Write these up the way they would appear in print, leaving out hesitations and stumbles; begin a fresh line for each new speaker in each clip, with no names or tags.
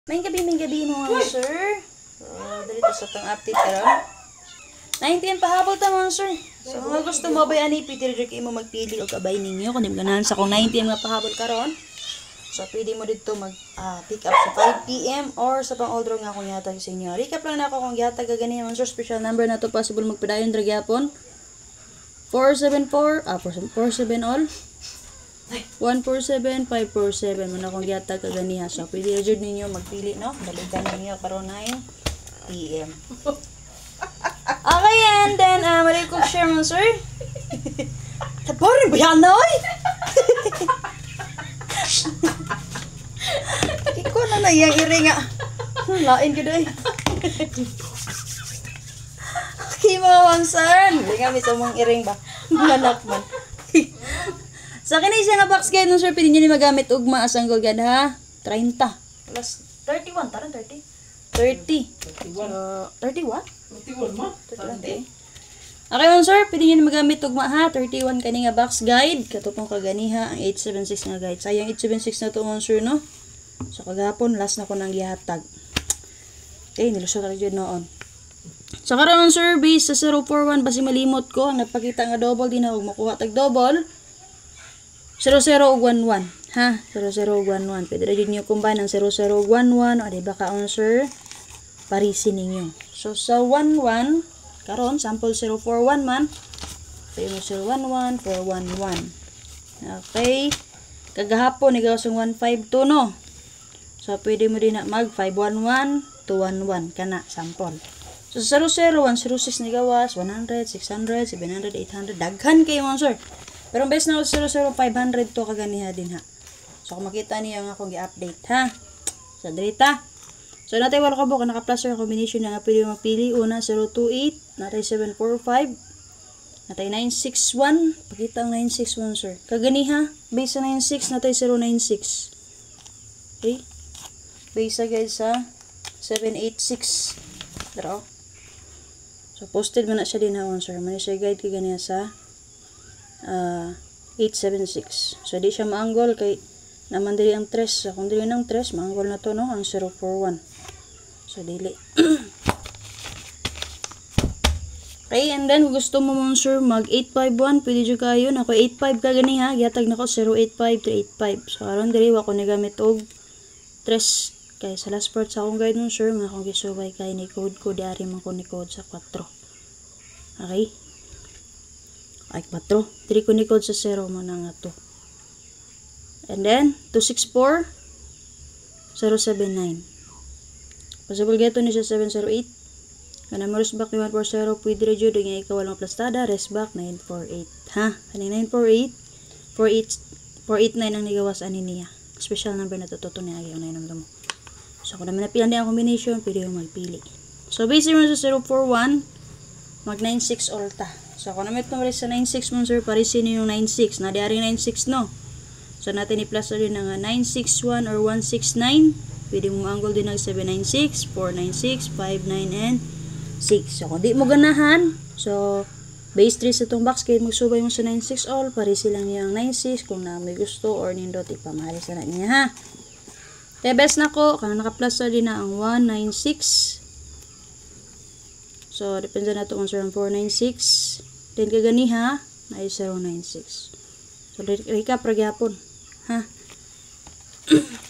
May gabi mga sir. Dito sa tong update karon. 9 PM pahabol ta mga sir. So mga gusto mo bay ani Peter Jack imo magpili og kabay ninyo kun ganahan sa kung 9 PM nga pahabol karon. So pwede mo dito mag pick up sa 5 PM or sa pang order nga akong gihatag sa inyo. Recap lang nako kung gihatag ka gani mga sir, special number na to possible magpadayon dra gyapon. 447 all. 147-547 man akong gihatag kaganiha. So pwede jud ninyo magpili no. Daligan ninyo karon 9 PM. Okay, and then mali ko share mo sir. Taborin ba yan noy? Iko na yang iring nga. Lain ko day. Okay mo sir. Nga mi sa mong iring ba. Manak man. Sa akin ay siya nga box guide no sir, pwede nyo ni magamit ugma as ang gulgad ha. 30. Plus 31, tarang 30. 30. 31? 31 mo? 31 eh. Okay man sir, pwede nyo ni magamit ugma ha. 31 kani nga box guide. Katupong kaganiha ang 876 nga guide. Sayang 876 na to man sir no. So kagapon, last na ko nang gihatag. Okay, nilusot na dyan noon. So karon sir, base sa 041, basi malimot ko. Ang nagpakita nga double, di na huwag makuha tag double. 00 ug 11 ha, 00 ug 11 pwede ra jud niyo combine ang 00 ug 11 o di ba kaon sir parisin ninyo. So sa 11 karon sample 041 man pwede mo 011 411 okay kagahapon igawas ang 152 no, so pwede mo din na mag 511 211 kana sample. So sa 00 106 ni gawas 100 600 700 800 daghan kayo mga sir. Pero best na 00500 to kaganiha din ha. So kung makita niyo nga akong gi-update ha. Sa drita. So natay wala ka buka naka-plus or combination nga pwede mo mapili. Una 028, natay 745, natay 961, pakita ang 961 sir. Kaganiha, base sa 96 natay 096. Okay? Base sa guys sa 786. Daro. So posted mo na siya din ha sir. Mani siya guide kaganiha sa 876. So di siya maanggol kay naman diri ang 3. So kung diri nang 3 maanggol na to no ang 041. So dili. Okay, and then kung gusto mo mong sir mag 851 pwede jud kayo nako 85 ka gani ha. Gihatag nako 085 385. So aron diri wa ko nagamit og 3 kay sa last part sa akong guide mo sir nga akong gisubay kay ni code ko diari man ko ni code sa 4. Okay? Ay 4. Diri ko ni code sa 0 mo na nga to. And then 264 079. Possible geto ni siya 708. Kana mo resback ni 140 pwede ra jud nga ikaw walang plastada resback 948 ha. Kaning 948 489 ang nigawas ani niya. Special number na to niya ang nainom mo. So kung naman napilan niya ang combination pwede mo magpili. So base mo sa 041 mag 96 ulta. So, kung naman itong sa 96 mo, sir, parisin yung 96. Nadiari 96, no? So, natin i-plus din ng 961 or 169. Pwede mo angle din ng 796, 496, 59, and 6. So, kung di mo ganahan, so, base 3 sa itong box, kahit magsubay mo sa 96 all, parisin lang yung 96 kung na may gusto or nindot, ipamahali sa na niya, ha? Kaya best na ko, kung naka-plus din na ang 196. So, depende na ito kung sir ang 496. Then kaganiha na 096. So recap ra gyapon ha.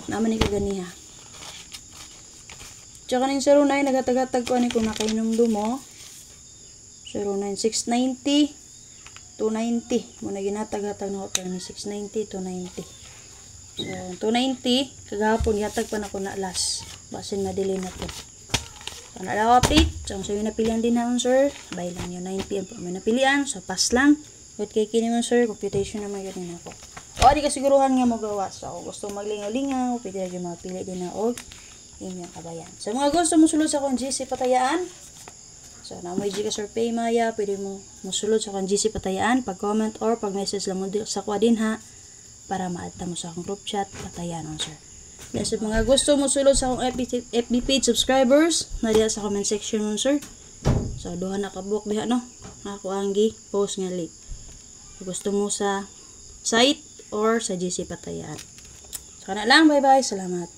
Naman ni kaganiha. Tsaka ning 09 nagatag-tag ko ani kung nakainom dumo. 09690 290 mo na ginatag-tag na ko ni 690 290. So 290 kagahapon gihatag pa na ko na last. Basin madili na to. So, nalaw update. So, yung napilian din naman, sir. Bay lang yung 9 PM po may napilian. So, pass lang. Wait kay kini mo, sir. Computation naman yun ako. O, di kasiguruhan nga magawa. So, kung gusto maglingaw-lingaw, pwede na yung mapili din na og inyong kabayan. So, mga gusto mo sulod sa akong GC Patayaan. So, na mo ka sir pay maya, pwede mo musulod sa akong GC Patayaan. Pag-comment or pag-message lang mo sa kwa din ha. Para ma-add mo sa akong group chat. Patayaan, sir. Yes, so, mga gusto mo sulod sa akong FB page subscribers, na diya sa comment section mo, sir. So, duha na kabuk diha, no? Ako ang post nga link. So, gusto mo sa site or sa GC Patayaan. So, kana lang. Bye-bye. Salamat.